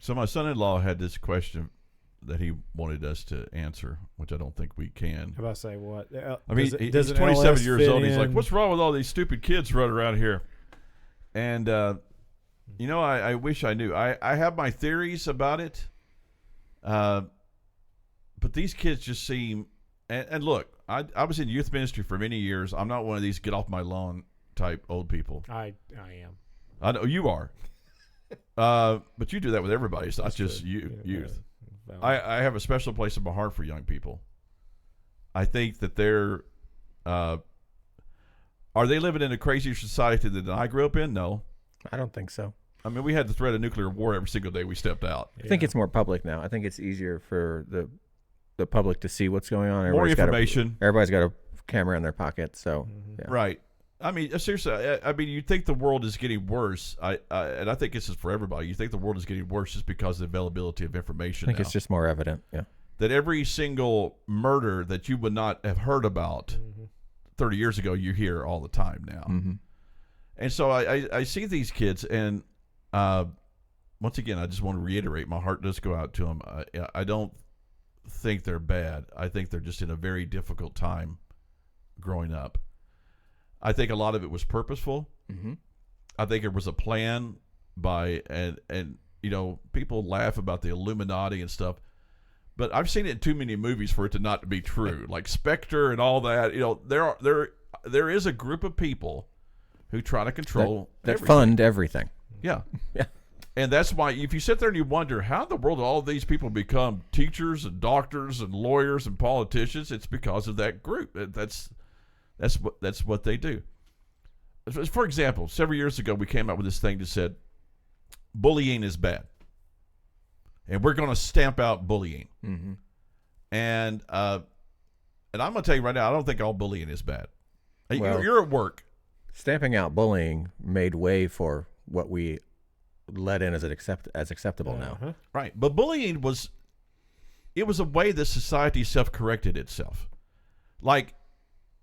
So my son-in-law had this question that he wanted us to answer, which I don't think we can. How about I say what? I mean, he's 27 years old. He's like, what's wrong with all these stupid kids running around here? And, I wish I knew. I have my theories about it. But these kids just seem, and look, I was in youth ministry for many years. I'm not one of these get off my lawn type old people. I am. I know you are. But you do that with everybody. It's not just youth. Yeah. I have a special place in my heart for young people. I think that they're are they living in a crazier society than I grew up in? No. I don't think so. I mean, we had the threat of nuclear war every single day we stepped out. I think it's more public now. I think it's easier for the public to see what's going on. More information. Everybody's got a camera in their pocket, so yeah. Right. I mean, seriously. I mean, you think the world is getting worse? And I think this is for everybody. You think the world is getting worse just because of the availability of information. I think it's just more evident. Yeah. That every single murder that you would not have heard about 30 years ago, you hear all the time now. Mm-hmm. And so I see these kids, and once again, I just want to reiterate, my heart does go out to them. I don't think they're bad. I think they're just in a very difficult time growing up. I think a lot of it was purposeful. Mm-hmm. I think it was a plan by, and people laugh about the Illuminati and stuff, but I've seen it in too many movies for it to not be true. Like Spectre and all that. There is a group of people who try to control that fund everything. Yeah. Yeah. And that's why if you sit there and you wonder how in the world all of these people become teachers and doctors and lawyers and politicians, it's because of that group. That's what they do. For example, several years ago we came out with this thing that said bullying is bad, and we're going to stamp out bullying. Mm-hmm. And I'm going to tell you right now, I don't think all bullying is bad. Well, you're at work. Stamping out bullying made way for what we let in as acceptable now. Right, but bullying was a way that society self-corrected itself. Like,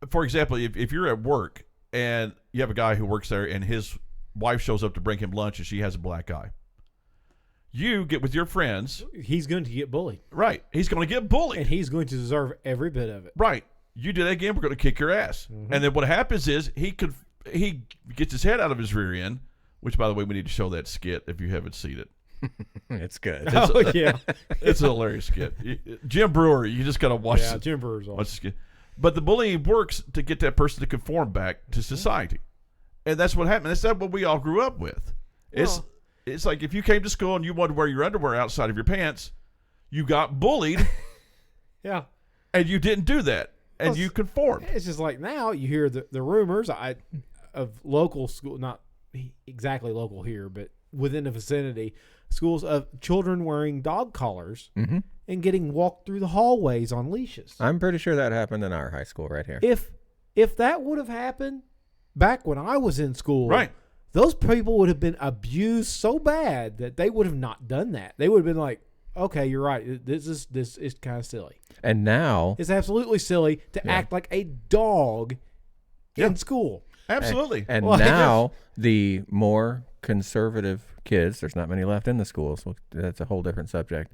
for example, if you're at work and you have a guy who works there and his wife shows up to bring him lunch and she has a black eye, you get with your friends. He's going to get bullied. Right. He's going to get bullied. And he's going to deserve every bit of it. Right. You do that again, we're going to kick your ass. Mm-hmm. And then what happens is he gets his head out of his rear end, which, by the way, we need to show that skit if you haven't seen it. It's good. Yeah. It's a hilarious skit. Jim Brewer, you just got to watch it. Yeah, Jim Brewer's awesome. Watch the skit. But the bullying works to get that person to conform back to society. And that's what happened. That's not what we all grew up with. It's like if you came to school and you wanted to wear your underwear outside of your pants, you got bullied. Yeah. And you didn't do that. And you conformed. It's just like now you hear the rumors of local school, not exactly local here, but within the vicinity, schools of children wearing dog collars and getting walked through the hallways on leashes. I'm pretty sure that happened in our high school right here. If that would have happened back when I was in school, right, those people would have been abused so bad that they would have not done that. They would have been like, okay, you're right. This is kind of silly. And now it's absolutely silly to act like a dog in school. Absolutely. And now the more conservative kids, there's not many left in the schools, so that's a whole different subject,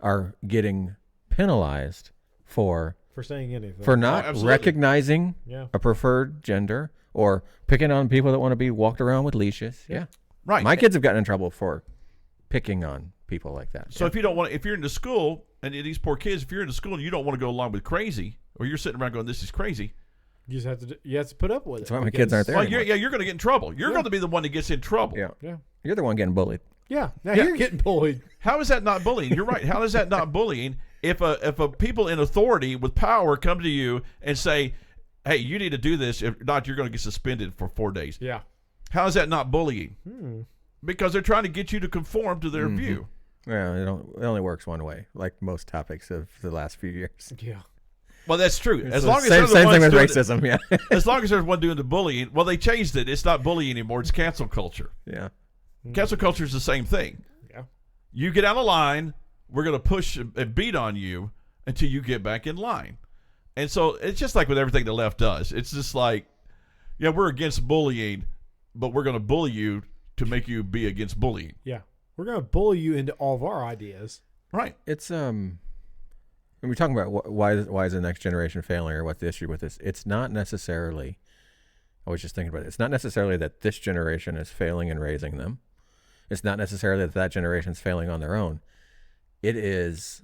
are getting penalized for saying anything, for not recognizing a preferred gender or picking on people that want to be walked around with leashes. Yeah. Right. My kids have gotten in trouble for picking on people like that. So if you're in the school, and these poor kids, if you're in the school and you don't want to go along with crazy, or you're sitting around going, this is crazy, you just have to put up with it. That's why my kids aren't there anymore. You're going to get in trouble. You're going to be the one that gets in trouble. Yeah. You're the one getting bullied. Yeah. Now you're getting bullied. How is that not bullying? You're right. How is that not bullying if a people in authority with power come to you and say, hey, you need to do this. If not, you're going to get suspended for 4 days. Yeah. How is that not bullying? Because they're trying to get you to conform to their view. Yeah, it only works one way, like most topics of the last few years. Yeah. Well, that's true. As long as same thing with racism, yeah. As long as there's one doing the bullying, well, they changed it. It's not bullying anymore. It's cancel culture. Yeah. Cancel culture is the same thing. Yeah. You get out of line, we're going to push and beat on you until you get back in line. And so it's just like with everything the left does. It's just like, we're against bullying, but we're going to bully you to make you be against bullying. Yeah. We're going to bully you into all of our ideas. Right. It's when we're talking about why is the next generation failing, or what's the issue with this, it's not necessarily. I was just thinking about it. It's not necessarily that this generation is failing in raising them. It's not necessarily that generation is failing on their own. It is,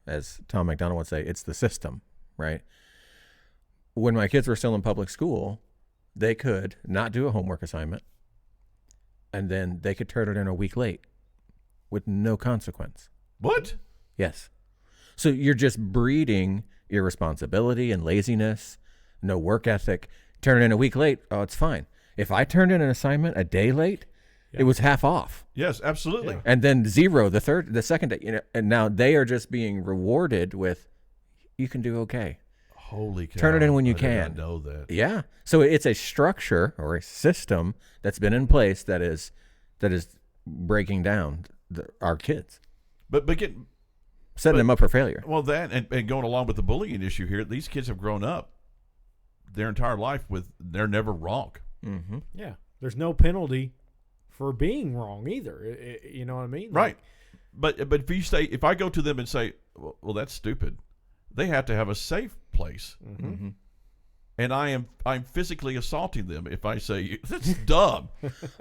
as Tom McDonald would say, it's the system, right? When my kids were still in public school, they could not do a homework assignment, and then they could turn it in a week late with no consequence. What? Yes. So you're just breeding irresponsibility and laziness, no work ethic. Turn it in a week late, oh, it's fine. If I turned in an assignment a day late, it was half off. Yes, absolutely. Yeah. And then 0 the second day. And now they are just being rewarded with, you can do okay. Holy cow. Turn it in when you I did can. not know that. Yeah. So it's a structure or a system that's been in place that is breaking down our kids, setting them up for failure. Well, that and going along with the bullying issue here, these kids have grown up their entire life with they're never wrong. Mm-hmm. Yeah. There's no penalty for being wrong either. You know what I mean? Right. But if I go to them and say, well, that's stupid, they have to have a safe place. Mm-hmm. And I'm physically assaulting them if I say that's dumb.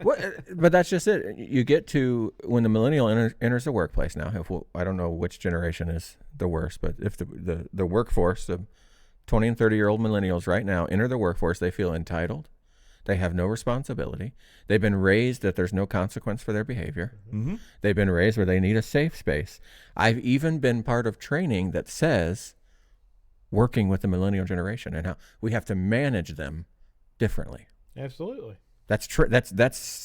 But that's just it. You get to when the millennial enters the workplace now. I don't know which generation is the worst, but if the workforce, the 20 and 30-year-old millennials right now enter the workforce, they feel entitled. They have no responsibility. They've been raised that there's no consequence for their behavior. Mm-hmm. They've been raised where they need a safe space. I've even been part of training that says working with the millennial generation and how we have to manage them differently. Absolutely. That's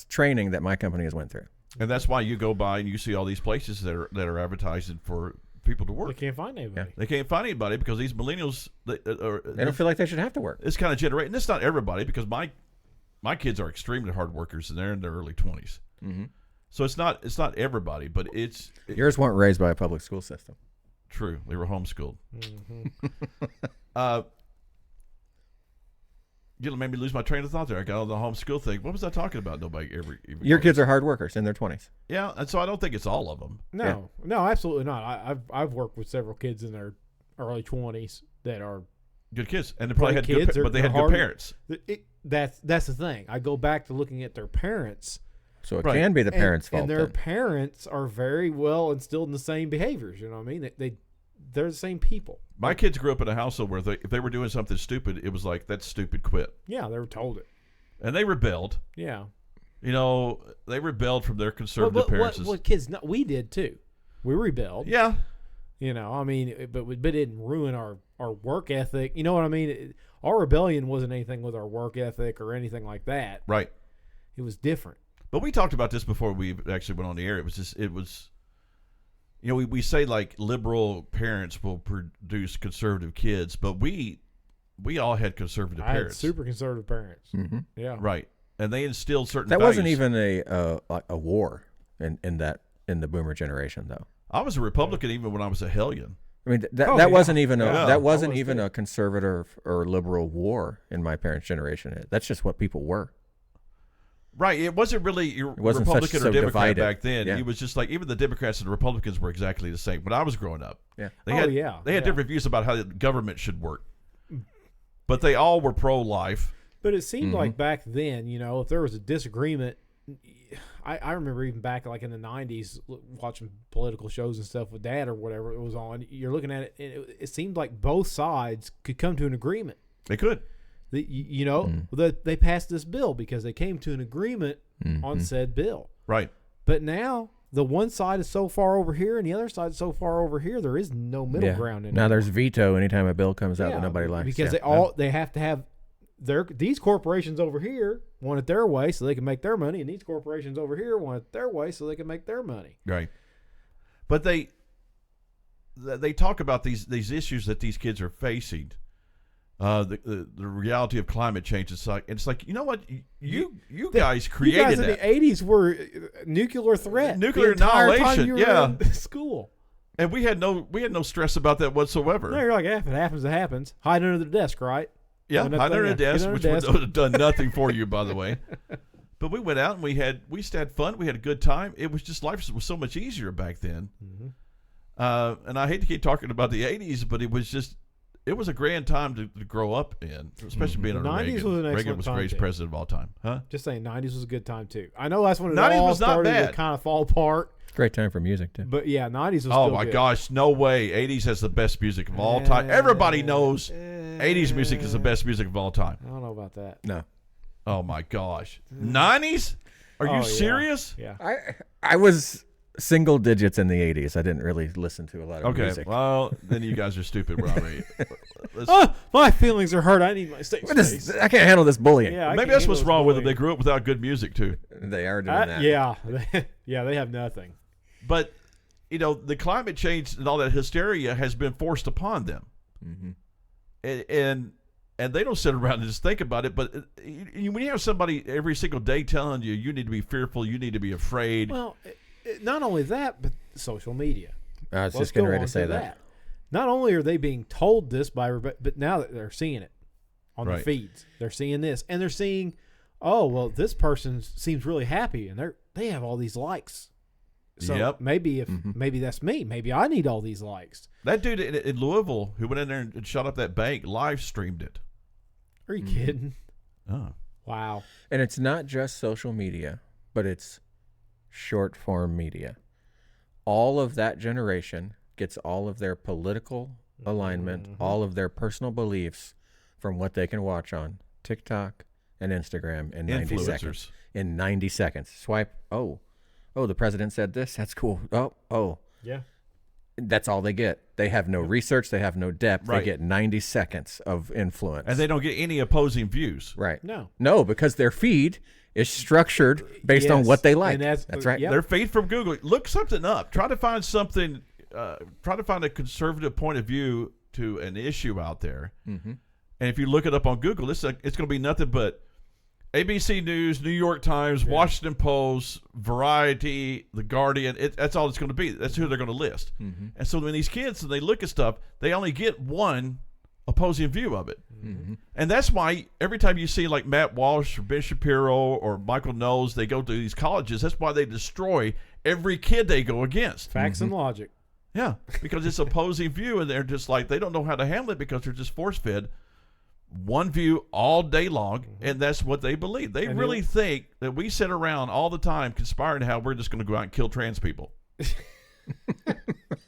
training that my company has went through. And that's why you go by and you see all these places that are advertising for people to work. They can't find anybody. They can't find anybody because these millennials They don't feel like they should have to work. This kind of generation. And it's not everybody because my kids are extremely hard workers and they're in their early 20s. Mm-hmm. So it's not everybody, but Yours weren't raised by a public school system. True. They were homeschooled. Mm-hmm. You made me lose my train of thought there. I got on the homeschool thing. What was I talking about? Nobody ever Your kids are hard workers in their 20s. Yeah, and so I don't think it's all of them. No, absolutely not. I've worked with several kids in their early 20s that are Good kids, and they probably had kids, but they had hard- good parents. That's the thing. I go back to looking at their parents. So it Right. can be the parents' fault. And their then. parents are very well instilled in the same behaviors. You know what I mean? They're the same people. My kids grew up in a household where if they were doing something stupid, it was like, that's stupid, quit. Yeah, they were told it. And they rebelled. Yeah. They rebelled from their conservative parents. What kids? We did too. We rebelled. Yeah. I mean, but it didn't ruin our work ethic. You know what I mean? Our rebellion wasn't anything with our work ethic or anything like that. Right. It was different. But we talked about this before we actually went on the air. It was we say like liberal parents will produce conservative kids, but we all had conservative I had parents. super conservative parents. Mm-hmm. Yeah. Right. And they instilled certain That values. wasn't even a war in the boomer generation, though. I was a Republican even when I was a hellion. I mean, that yeah. wasn't even Yeah. that wasn't I was even too. a conservative or liberal war in my parents' generation. That's just what people were. Right. It wasn't really wasn't Republican so or Democrat divided. back then. Yeah. It was just like even the Democrats and the Republicans were exactly the same when I was growing up. Yeah. They had Yeah. different views about how the government should work. But they all were pro-life. But it seemed Mm-hmm. like back then, if there was a disagreement, I remember even back like in the 90s watching political shows and stuff with Dad or whatever it was on. You're looking at it, and it seemed like both sides could come to an agreement. They could. They passed this bill because they came to an agreement on said bill. Right. But now the one side is so far over here and the other side is so far over here, there is no middle ground anymore. Now there's veto anytime a bill comes out that nobody likes. Because Yeah. they have to have these corporations over here want it their way so they can make their money, and these corporations over here want it their way so they can make their money. Right. But they talk about these issues that these kids are facing. The reality of climate change. It's like you know what you guys created you guys that. in the 80s were nuclear threat. Nuclear the entire time annihilation, you were yeah. in school. And we had no stress about that whatsoever. No, you're like, if it happens, it happens. Hide under the desk, right? Yeah, When that hide under thing- a desk, get under which the would desk. have done nothing for you, by the way. But we went out and we just had fun. We had a good time. It was just life was so much easier back then. And I hate to keep talking about the 80s, but it was a grand time to grow up in, especially being under 90s Reagan. was an excellent Reagan was the time, greatest too. president of all time. Huh? Just saying, 90s was a good time, too. I know that's when it 90s all was not started to bad. kind of fall apart. Great time for music too. But, yeah, 90s was Oh, still my good. gosh. No way. 80s has the best music of all time. Everybody knows 80s music is the best music of all time. I don't know about that. No, Oh, my gosh. 90s? Are you Oh, yeah. serious? Yeah. I was single digits in the 80s. I didn't really listen to a lot of Okay. music. Well, then you guys are stupid, Robbie. Oh, my feelings are hurt. I need my safe space. I can't handle this bullying. Yeah, I Maybe can't that's handle what's this wrong with them. bullying. They grew up without good music, too. They are doing that. Yeah. Yeah, they have nothing. But, the climate change and all that hysteria has been forced upon them. And they don't sit around and just think about it. But when you have somebody every single day telling you need to be fearful, you need to be afraid. Well, not only that, but social media. I was Let's just getting go ready on to say that. Not only are they being told this by everybody, but now that they're seeing it on Right. the feeds, they're seeing this, and they're seeing, oh, well, this person seems really happy, and they have all these likes. So Yep. maybe maybe that's me. Maybe I need all these likes. That dude in Louisville who went in there and shot up that bank live streamed it. Are you kidding? Oh. Wow. And it's not just social media, but it's short form media. All of that generation gets all of their political alignment, all of their personal beliefs from what they can watch on TikTok and Instagram in 90 seconds. In 90 seconds. Swipe. Oh, the president said this. That's cool. Oh. Yeah. That's all they get. They have no research. They have no depth. Right. They get 90 seconds of influence. And they don't get any opposing views. Right. No, because their feed is structured based on Yes, what they like. and That's right. yep. Their feed from Google. Look something up. Try to find something. Try to find a conservative point of view to an issue out there. And if you look it up on Google, it's going to be nothing but ABC News, New York Times, Washington Post, Variety, The Guardian. That's all it's going to be. That's who they're going to list. And so when these kids, when they look at stuff, they only get one opposing view of it. And that's why every time you see like Matt Walsh or Ben Shapiro or Michael Knowles, they go to these colleges. That's why they destroy every kid they go against. Facts and logic. Yeah, because it's opposing view, and they're just like, they don't know how to handle it because they're just force-fed one view all day long, and that's what they believe. They really think that we sit around all the time conspiring how we're just going to go out and kill trans people.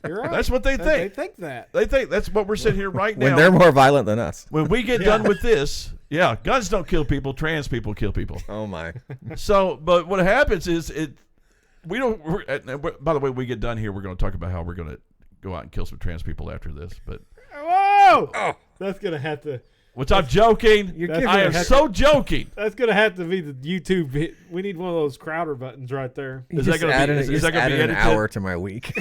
You're right. That's what they think. They think that. They think that's what we're sitting here right now. When they're more violent than us. When we get done with this, guns don't kill people, trans people kill people. Oh, my. So, but what happens is we don't. By the way, when we get done here, we're going to talk about how we're going to go out and kill some trans people after this. But Whoa! Oh, that's gonna have to. which I'm joking. I am so joking. That's gonna have to be the YouTube hit. We need one of those Crowder buttons right there. Is that going to be? Is that going to be an edited? hour to my week?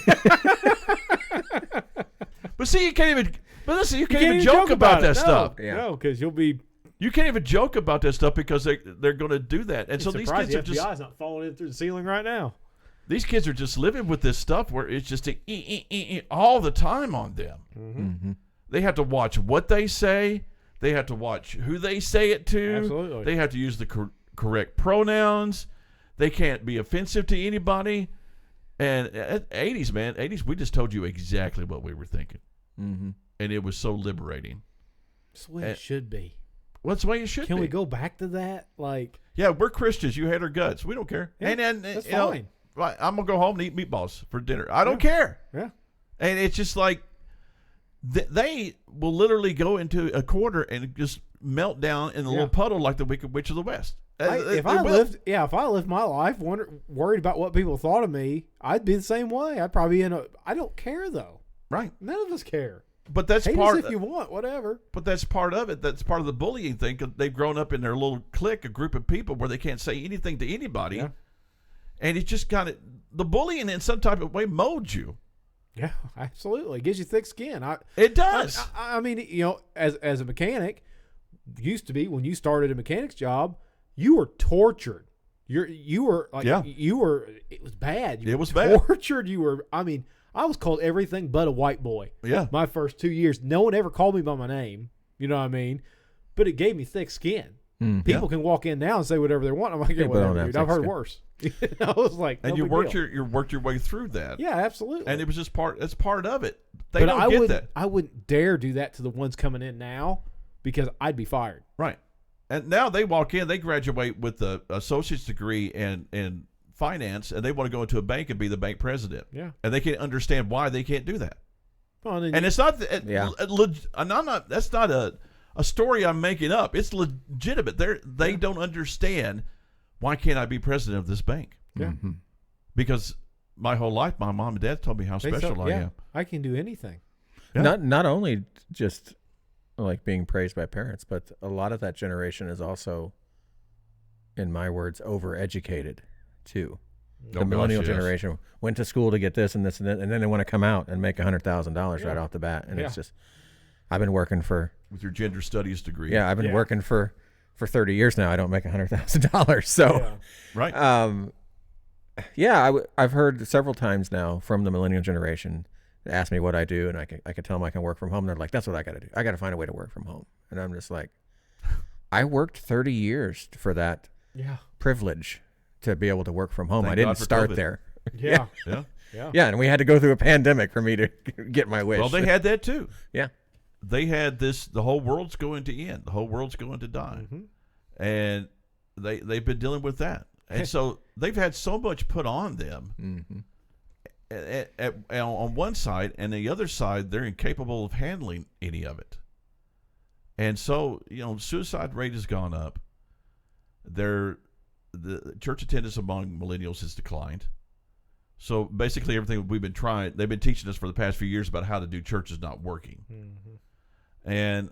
But see, you can't even. But listen, you can't even joke about that stuff. Yeah. No, because you'll be. You can't even joke about that stuff because they're going to do that. And so these surprised kids are the just FBI's not falling in through the ceiling right now. these kids are just living with this stuff where it's just all the time on them. They have to watch what they say. They have to watch who they say it to. Absolutely. They have to use the correct pronouns. They can't be offensive to anybody. And 80s, man, 80s, we just told you exactly what we were thinking. And it was so liberating. That's the way it should be. Well, that's the way it should be. Can we go back to that? Like, Yeah, we're Christians. You hate our guts. We don't care. Yeah, and that's you know, fine. right, I'm going to go home and eat meatballs for dinner. I don't care. yeah. And it's just like they will literally go into a corner and just melt down in a little puddle like the Wicked Witch of the West. If I lived my life worried about what people thought of me, I'd be the same way. I'd probably be I don't care though. Right. None of us care. But that's Hate part us if you want, whatever. But that's part of it. That's part of the bullying thing. 'Cause they've grown up in their little clique, a group of people where they can't say anything to anybody. Yeah. And it's just kind of, the bullying in some type of way molds you. Yeah, absolutely. It gives you thick skin. It does. I mean, you know, as a mechanic, used to be when you started a mechanic's job, you were tortured. You were like, it was bad. It was bad. Tortured. I was called everything but a white boy. Yeah. My first 2 years, no one ever called me by my name. You know what I mean? But it gave me thick skin. People can walk in now and say whatever they want. I'm like, yeah, whatever, dude. I've heard worse. I was like, and you worked your way through that. Yeah, absolutely. And it was just it's part of it. They don't get that. I wouldn't dare do that to the ones coming in now because I'd be fired. Right. And now they walk in, they graduate with an associate's degree in finance, and they want to go into a bank and be the bank president. Yeah. And they can't understand why they can't do that. Well, and it's not that's not a story I'm making up. It's legitimate. They don't understand, why can't I be president of this bank? Yeah. Mm-hmm. Because my whole life, my mom and dad told me how special I am. I can do anything. Yeah. Not only just like being praised by parents, but a lot of that generation is also, in my words, overeducated too. The millennial generation went to school to get this and this and that, and then they want to come out and make $100,000 right off the bat. And it's just, I've been working with your gender studies degree. Yeah, I've been working for 30 years now. I don't make $100,000. So, right. I've heard several times now from the millennial generation ask me what I do, and I can tell them I can work from home. And they're like, that's what I got to do. I got to find a way to work from home. And I'm just like, I worked 30 years for that privilege to be able to work from home. I didn't start there. Yeah. Yeah, and we had to go through a pandemic for me to get my wish. Well, they had that too. Yeah. They had this, the whole world's going to end. The whole world's going to die. Mm-hmm. And they've been dealing with that. And so they've had so much put on them on one side, and the other side, they're incapable of handling any of it. And so, suicide rate has gone up. The church attendance among millennials has declined. So basically everything we've been trying, they've been teaching us for the past few years about how to do church is not working. Mm-hmm. And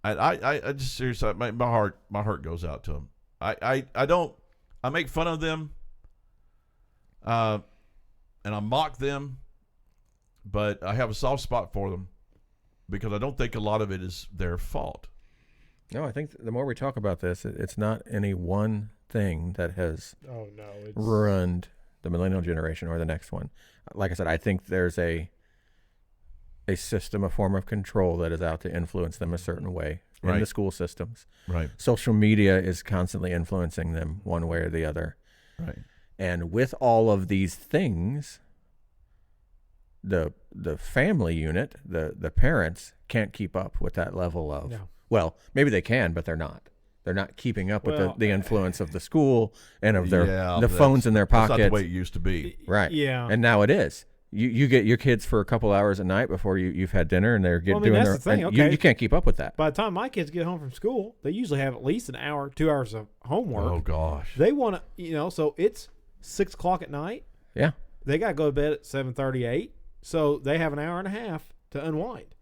I just seriously, my heart goes out to them. I make fun of them, and I mock them, but I have a soft spot for them because I don't think a lot of it is their fault. No, I think the more we talk about this, it's not any one thing that has ruined the millennial generation or the next one. Like I said, I think there's a system, a form of control that is out to influence them a certain way in the school systems. Right. Social media is constantly influencing them one way or the other. Right. And with all of these things, the family unit, the parents can't keep up with that level of, well, maybe they can, but they're not. They're not keeping up with the influence of the school and of the phones in their pockets. That's not the way it used to be. Right. Yeah. And now it is. You get your kids for a couple hours at night before you've had dinner, and they're doing their thing. Okay. You can't keep up with that. By the time my kids get home from school, they usually have at least an hour, 2 hours of homework. Oh gosh. They want to, so it's 6 o'clock at night. Yeah. They got to go to bed at 7:38, so they have an hour and a half to unwind.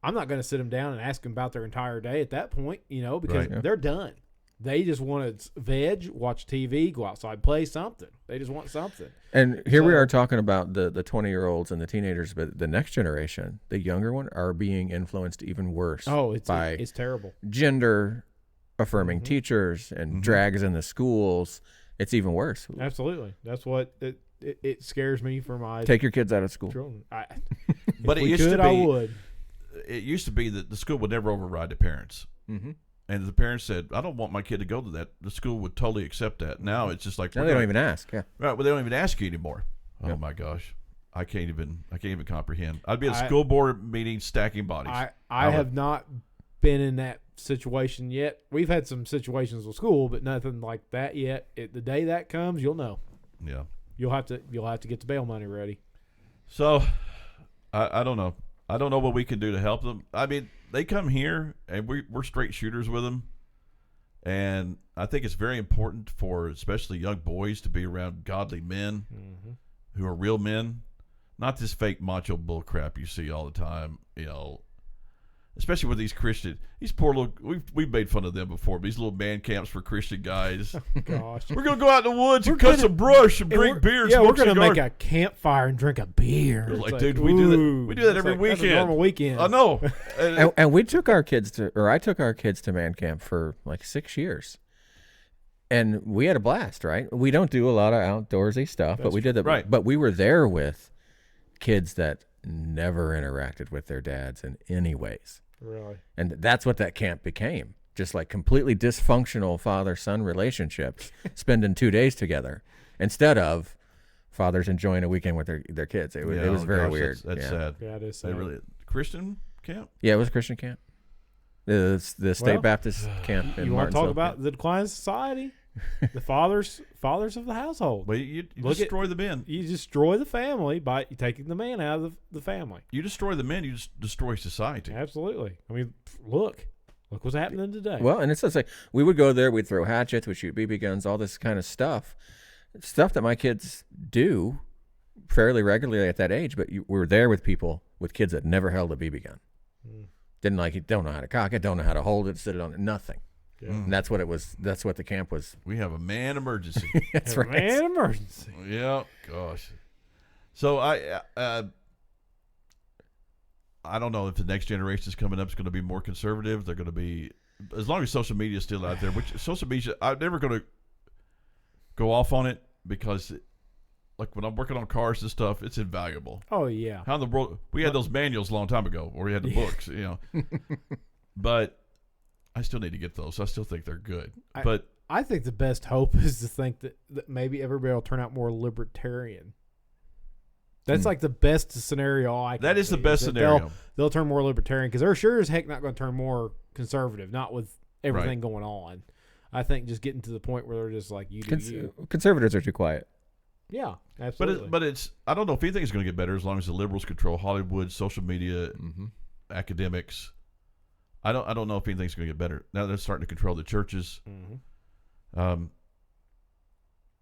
I'm not going to sit them down and ask them about their entire day at that point, because they're done. They just want to veg, watch TV, go outside, play something. They just want something. And here we are talking about the 20-year-olds and the teenagers, but the next generation, the younger one, are being influenced even worse. Oh, it's terrible. Gender-affirming teachers and drags in the schools. It's even worse. Absolutely. That's what it scares me for my Take your kids out of school. children. But it used to be, I would. It used to be that the school would never override the parents. Mm-hmm. And the parents said, I don't want my kid to go to that. The school would totally accept that. Now it's just like, now they don't even ask. Yeah. Right. Well, they don't even ask you anymore. Oh my gosh. I can't even comprehend. I'd be at a school board meeting stacking bodies. I have not been in that situation yet. We've had some situations with school, but nothing like that yet. The day that comes, you'll know. Yeah. You'll have to get the bail money ready. So I don't know. I don't know what we can do to help them. I mean, they come here, and we're straight shooters with them. And I think it's very important for especially young boys to be around godly men who are real men, not this fake macho bull crap you see all the time, especially with these poor little, we've made fun of them before, but these little man camps for Christian guys. Oh, gosh. We're going to go out in the woods and cut some brush and drink beer. Yeah, we're going to make a campfire and drink a beer. Like, dude, we do that every weekend. That's a normal weekend. I know. and we took our kids I took our kids to man camp for like 6 years. And we had a blast, right? We don't do a lot of outdoorsy stuff, but we did that. Right. But we were there with kids that never interacted with their dads in any ways. Really? And that's what that camp became. just like completely dysfunctional father-son relationships spending 2 days together instead of fathers enjoying a weekend with their kids. It was very weird. That's sad. Yeah, it is They sad. really Christian camp. Yeah, it was a Christian camp. The State Baptist camp in You want to talk Martinsville. about the decline of society? The fathers of the household. Well, you Look destroy the men. You destroy the family by taking the man out of the family. You destroy the men. You just destroy society. Absolutely. I mean, look what's happening today. Well, and it's just like we would go there, we'd throw hatchets, we'd shoot BB guns, all this kind of stuff that my kids do fairly regularly at that age. But we were there with people with kids that never held a BB gun, didn't like it, don't know how to cock it, don't know how to hold it, sit it on it, nothing. Yeah. And that's what it was. That's what the camp was. We have a man emergency. That's right. Man emergency. Yeah, gosh. So I don't know if the next generation is coming up is going to be more conservative. They're going to be, as long as social media is still out there, which social media, I'm never going to go off on it because, like when I'm working on cars and stuff, it's invaluable. Oh yeah. How in the world we had those manuals a long time ago, where we had the books, but I still need to get those. I still think they're good, but I think the best hope is to think that maybe everybody will turn out more libertarian. That's like the best scenario I can That is see, the best scenario. They'll turn more libertarian because they're sure as heck not going to turn more conservative, not with everything going on. I think just getting to the point where they're just like, you do you. Conservatives are too quiet. Yeah, absolutely. But it's I don't know if anything's going to get better as long as the liberals control Hollywood, social media, academics. I don't know if anything's going to get better. Now they're starting to control the churches.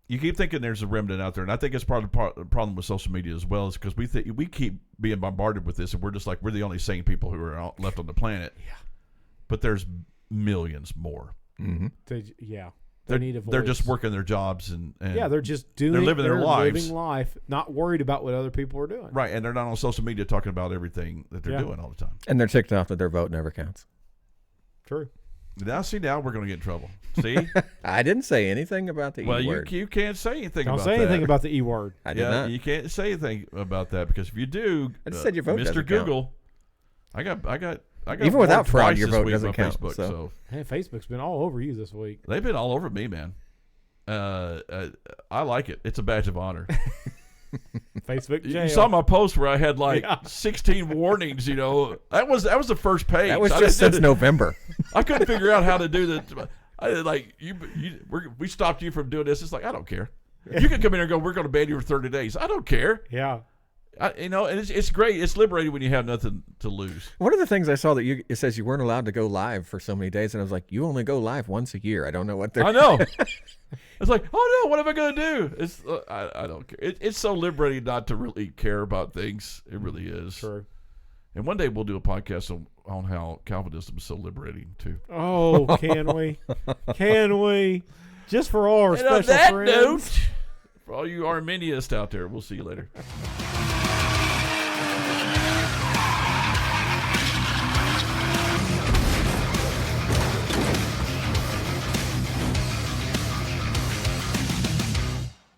You keep thinking there's a remnant out there, and I think it's part of the problem with social media as well, is because we keep being bombarded with this, and we're just like we're the only sane people who are left on the planet. Yeah, but there's millions more. They need a voice. They're just working their jobs and they're just doing. They're living their lives, living life, not worried about what other people are doing. Right, and they're not on social media talking about everything that they're doing all the time. And they're ticked off that their vote never counts. True. Now we're going to get in trouble. See, I didn't say anything about the E word. Well, you can't say anything Don't about say that. anything about the E word. I did not. You can't say anything about that because if you do, I just said your vote Mr. doesn't Google, I got even without fraud, twice your this vote week doesn't on count. Facebook, so Hey, Facebook's been all over you this week. they've been all over me, man. I like it. It's a badge of honor. Facebook jail. You saw my post where I had 16 warnings. That was the first page. That was just since November. I couldn't figure out how to do that. We stopped you from doing this. It's like I don't care. You can come in here and go, we're going to ban you for 30 days. I don't care. Yeah. And it's great. It's liberating when you have nothing to lose. One of the things I saw that it says you weren't allowed to go live for so many days, and I was like, you only go live once a year. I don't know what they're. I know. It's like, oh no, what am I going to do? It's I don't care. It's so liberating not to really care about things. It really is. True. And one day we'll do a podcast on how Calvinism is so liberating too. Oh, can we? Can we? Just for all our And special on that friends. note, for all you Arminianists out there, we'll see you later.